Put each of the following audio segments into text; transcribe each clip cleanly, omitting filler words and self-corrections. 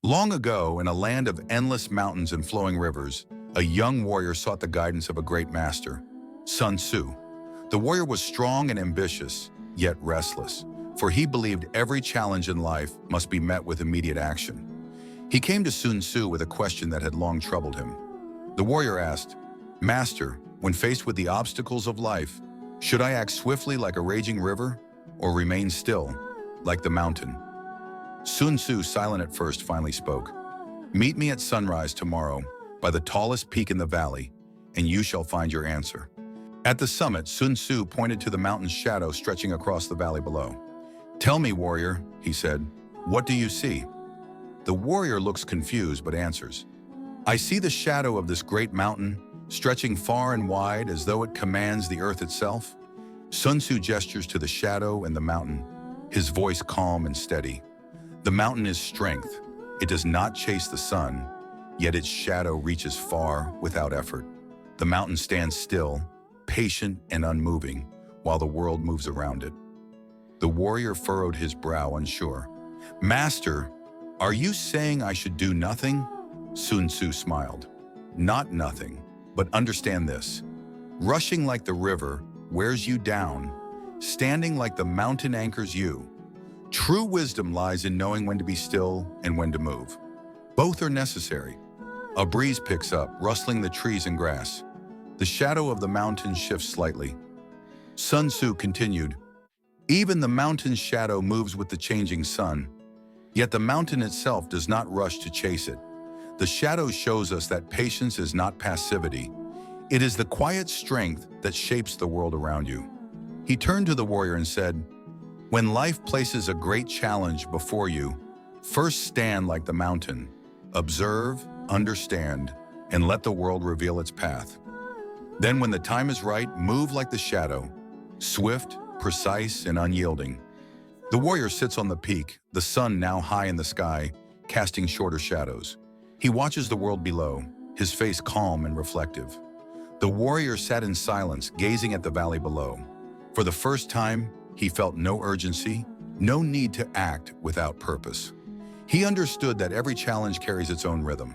Long ago, in a land of endless mountains and flowing rivers, a young warrior sought the guidance of a great master, Sun Tzu. The warrior was strong and ambitious, yet restless, for he believed every challenge in life must be met with immediate action. He came to Sun Tzu with a question that had long troubled him. The warrior asked, "Master, when faced with the obstacles of life, should I act swiftly like a raging river or remain still, like the mountain?" Sun Tzu, silent at first, finally spoke. "Meet me at sunrise tomorrow by the tallest peak in the valley, and you shall find your answer." At the summit, Sun Tzu pointed to the mountain's shadow stretching across the valley below. "Tell me, warrior," he said, "what do you see?" The warrior looks confused but answers, "I see the shadow of this great mountain, stretching far and wide as though it commands the earth itself." Sun Tzu gestures to the shadow and the mountain, his voice calm and steady. "The mountain is strength. It does not chase the sun, yet its shadow reaches far without effort. The mountain stands still, patient and unmoving, while the world moves around it." The warrior furrowed his brow, unsure. "Master, are you saying I should do nothing?" Sun Tzu smiled. "Not nothing, but understand this. Rushing like the river wears you down. Standing like the mountain anchors you. True wisdom lies in knowing when to be still and when to move. Both are necessary." A breeze picks up, rustling the trees and grass. The shadow of the mountain shifts slightly. Sun Tzu continued, "Even the mountain's shadow moves with the changing sun. Yet the mountain itself does not rush to chase it. The shadow shows us that patience is not passivity. It is the quiet strength that shapes the world around you." He turned to the warrior and said, "When life places a great challenge before you, first stand like the mountain. Observe, understand, and let the world reveal its path. Then when the time is right, move like the shadow, swift, precise, and unyielding." The warrior sits on the peak, the sun now high in the sky, casting shorter shadows. He watches the world below, his face calm and reflective. The warrior sat in silence, gazing at the valley below. For the first time, he felt no urgency, no need to act without purpose. He understood that every challenge carries its own rhythm.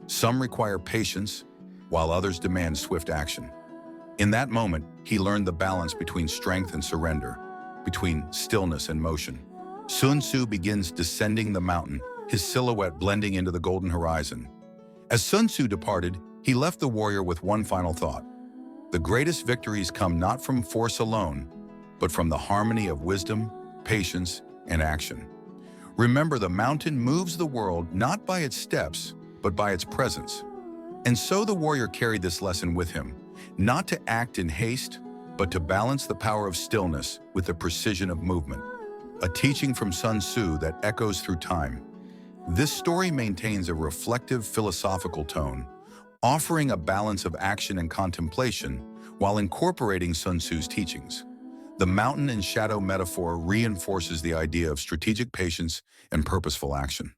Some require patience, while others demand swift action. In that moment, he learned the balance between strength and surrender, between stillness and motion. Sun Tzu begins descending the mountain, his silhouette blending into the golden horizon. As Sun Tzu departed, he left the warrior with one final thought. The greatest victories come not from force alone, but from the harmony of wisdom, patience, and action. Remember, the mountain moves the world not by its steps, but by its presence. And so the warrior carried this lesson with him, not to act in haste, but to balance the power of stillness with the precision of movement. A teaching from Sun Tzu that echoes through time. This story maintains a reflective philosophical tone, offering a balance of action and contemplation while incorporating Sun Tzu's teachings. The mountain and shadow metaphor reinforces the idea of strategic patience and purposeful action.